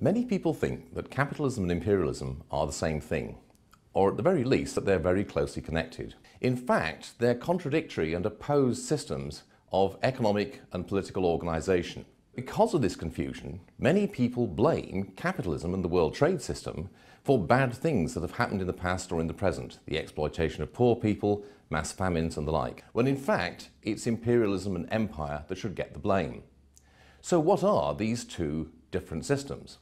Many people think that capitalism and imperialism are the same thing, or at the very least that they're very closely connected. In fact, they're contradictory and opposed systems of economic and political organization. Because of this confusion, many people blame capitalism and the world trade system for bad things that have happened in the past or in the present, the exploitation of poor people, mass famines and the like, when in fact it's imperialism and empire that should get the blame. So what are these two different systems?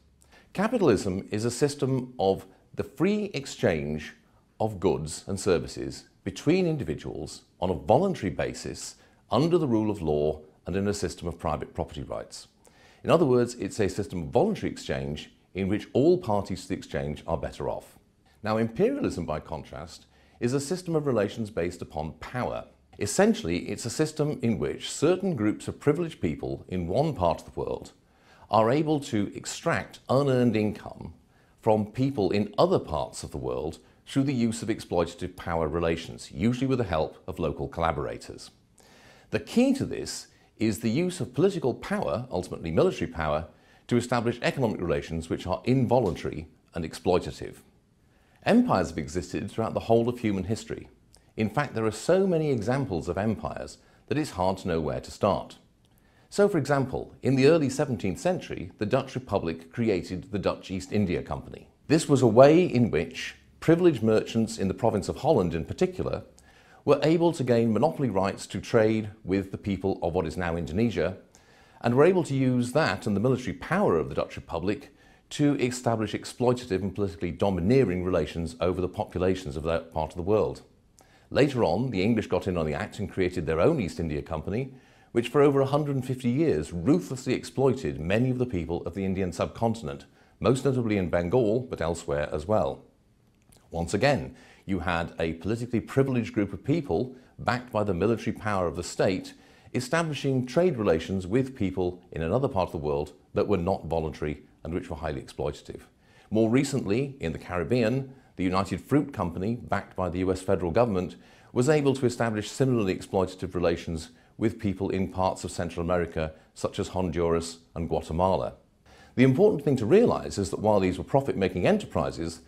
Capitalism is a system of the free exchange of goods and services between individuals on a voluntary basis under the rule of law and in a system of private property rights. In other words, it's a system of voluntary exchange in which all parties to the exchange are better off. Now, imperialism, by contrast, is a system of relations based upon power. Essentially, it's a system in which certain groups of privileged people in one part of the world are able to extract unearned income from people in other parts of the world through the use of exploitative power relations, usually with the help of local collaborators. The key to this is the use of political power, ultimately military power, to establish economic relations which are involuntary and exploitative. Empires have existed throughout the whole of human history. In fact, there are so many examples of empires that it's hard to know where to start. So, for example, in the early 17th century, the Dutch Republic created the Dutch East India Company. This was a way in which privileged merchants in the province of Holland in particular were able to gain monopoly rights to trade with the people of what is now Indonesia, and were able to use that and the military power of the Dutch Republic to establish exploitative and politically domineering relations over the populations of that part of the world. Later on, the English got in on the act and created their own East India Company, which for over 150 years ruthlessly exploited many of the people of the Indian subcontinent, most notably in Bengal, but elsewhere as well. Once again, you had a politically privileged group of people, backed by the military power of the state, establishing trade relations with people in another part of the world that were not voluntary and which were highly exploitative. More recently, in the Caribbean, the United Fruit Company, backed by the US federal government, was able to establish similarly exploitative relations with people in parts of Central America, such as Honduras and Guatemala. The important thing to realize is that while these were profit-making enterprises,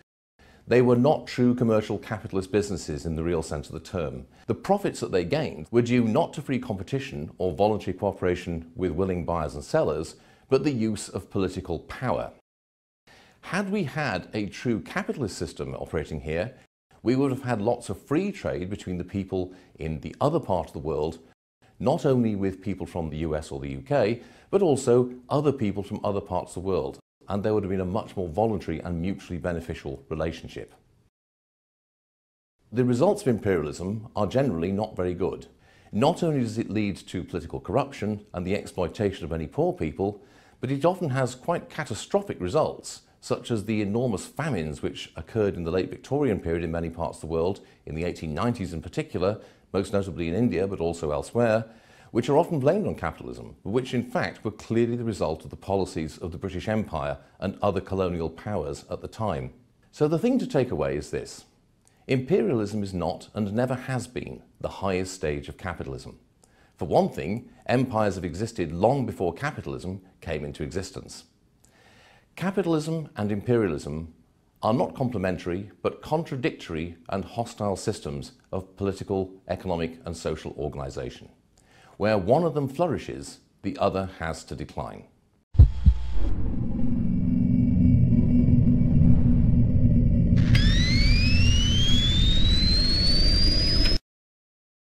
they were not true commercial capitalist businesses in the real sense of the term. The profits that they gained were due not to free competition or voluntary cooperation with willing buyers and sellers, but the use of political power. Had we had a true capitalist system operating here, we would have had lots of free trade between the people in the other part of the world, not only with people from the US or the UK, but also other people from other parts of the world, and there would have been a much more voluntary and mutually beneficial relationship. The results of imperialism are generally not very good. Not only does it lead to political corruption and the exploitation of many poor people, but it often has quite catastrophic results, such as the enormous famines which occurred in the late Victorian period in many parts of the world, in the 1890s in particular, most notably in India but also elsewhere, which are often blamed on capitalism, but which in fact were clearly the result of the policies of the British Empire and other colonial powers at the time. So the thing to take away is this: imperialism is not and never has been the highest stage of capitalism. For one thing, empires have existed long before capitalism came into existence. Capitalism and imperialism are not complementary, but contradictory and hostile systems of political, economic and social organization. Where one of them flourishes, the other has to decline.